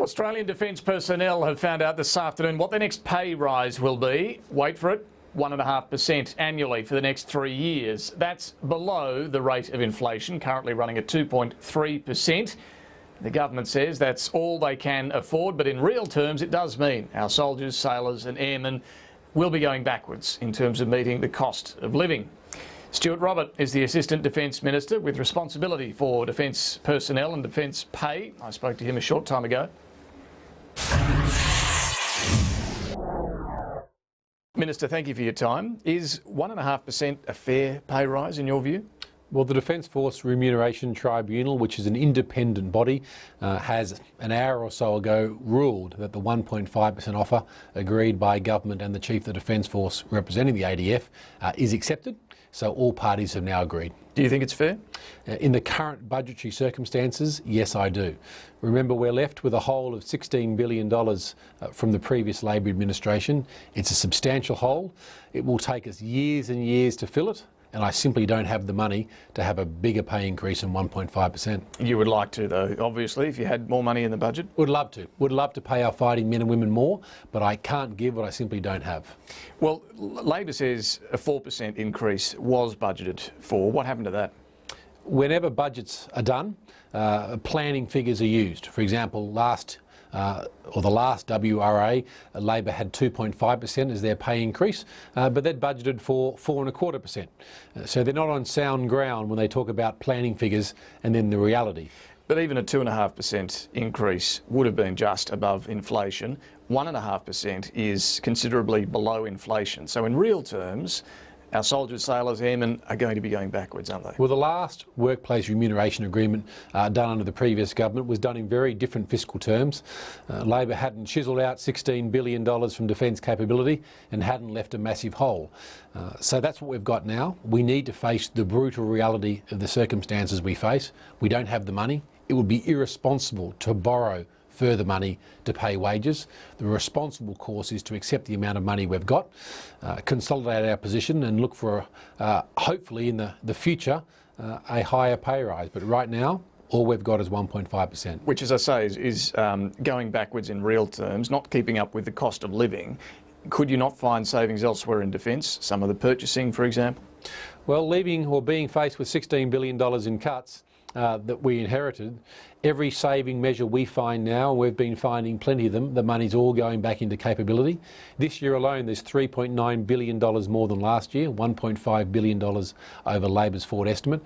Australian Defence personnel have found out this afternoon what their next pay rise will be. Wait for it, 1.5% annually for the next 3 years. That's below the rate of inflation, currently running at 2.3%. The government says that's all they can afford, but in real terms it does mean our soldiers, sailors and airmen will be going backwards in terms of meeting the cost of living. Stuart Robert is the Assistant Defence Minister with responsibility for defence personnel and defence pay. I spoke to him a short time ago. Minister, thank you for your time. Is 1.5% a fair pay rise in your view? Well, the Defence Force Remuneration Tribunal, which is an independent body, has an hour or so ago ruled that the 1.5% offer agreed by government and the Chief of the Defence Force representing the ADF is accepted. So all parties have now agreed. Do you think it's fair? In the current budgetary circumstances, yes, I do. Remember, we're left with a hole of $16 billion from the previous Labor administration. It's a substantial hole. It will take us years and years to fill it, and I simply don't have the money to have a bigger pay increase than 1.5%. You would like to, though, obviously, if you had more money in the budget? Would love to. Would love to pay our fighting men and women more, but I can't give what I simply don't have. Well, Labor says a 4% increase was budgeted for. What happened to that? Whenever budgets are done, planning figures are used. For example, the last WRA, Labor had 2.5% as their pay increase, but they'd budgeted for 4.25%. So they're not on sound ground when they talk about planning figures and then the reality. But even a 2.5% increase would have been just above inflation. 1.5% is considerably below inflation. So in real terms, our soldiers, sailors, airmen are going to be going backwards, aren't they? Well, the last workplace remuneration agreement done under the previous government was done in very different fiscal terms. Labor hadn't chiselled out $16 billion from defence capability and hadn't left a massive hole. So that's what we've got now. We need to face the brutal reality of the circumstances we face. We don't have the money. It would be irresponsible to borrow further money to pay wages. The responsible course is to accept the amount of money we've got, consolidate our position and look for, hopefully in the future, a higher pay rise. But right now, all we've got is 1.5%. Which, as I say, is going backwards in real terms, not keeping up with the cost of living. Could you not find savings elsewhere in defence, some of the purchasing, for example? Well, leaving or being faced with $16 billion in cuts that we inherited, every saving measure we find now, and we've been finding plenty of them, the money's all going back into capability. This year alone there's $3.9 billion more than last year, $1.5 billion over Labor's forward estimate.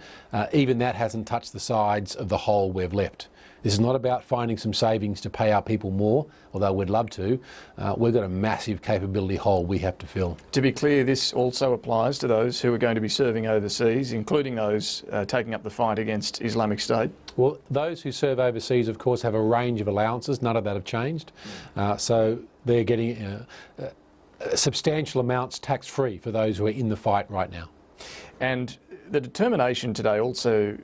Even that hasn't touched the sides of the hole we've left. This is not about finding some savings to pay our people more, although we'd love to. We've got a massive capability hole we have to fill. To be clear, this also applies to those who are going to be serving overseas, including those taking up the fight against Islamic State? Well, those who serve overseas, of course, have a range of allowances. None of that have changed. So they're getting substantial amounts tax-free for those who are in the fight right now. And the determination today also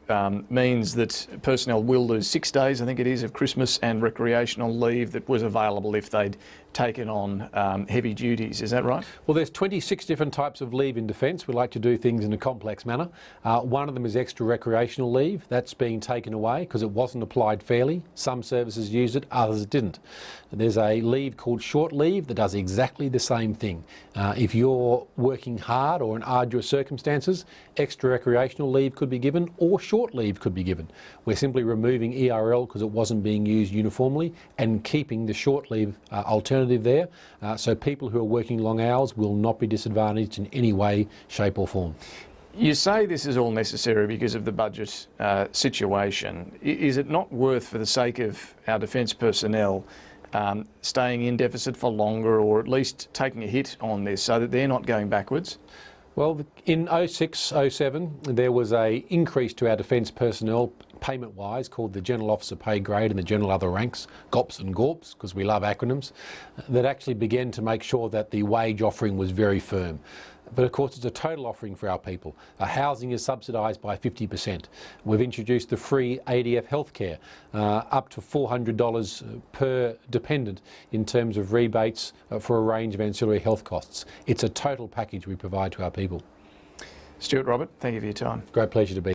means that personnel will lose 6 days, I think it is, of Christmas and recreational leave that was available if they'd taken on heavy duties. Is that right? Well, there's 26 different types of leave in defence. We like to do things in a complex manner. One of them is extra recreational leave. That's being taken away because it wasn't applied fairly. Some services used it, others didn't. There's a leave called short leave that does exactly the same thing. If you're working hard or in arduous circumstances, extra recreational leave could be given or short leave could be given. We're simply removing ERL because it wasn't being used uniformly and keeping the short leave alternative there, so people who are working long hours will not be disadvantaged in any way, shape or form. You say this is all necessary because of the budget situation. Is it not worth, for the sake of our defence personnel, staying in deficit for longer, or at least taking a hit on this so that they're not going backwards? Well, in 06-07 there was an increase to our defence personnel payment-wise called the General Officer Pay Grade and the General Other Ranks, GOPS and GORPS, because we love acronyms, that actually began to make sure that the wage offering was very firm. But of course it's a total offering for our people. Housing is subsidised by 50%. We've introduced the free ADF healthcare, up to $400 per dependent in terms of rebates for a range of ancillary health costs. It's a total package we provide to our people. Stuart Robert, thank you for your time. Great pleasure to be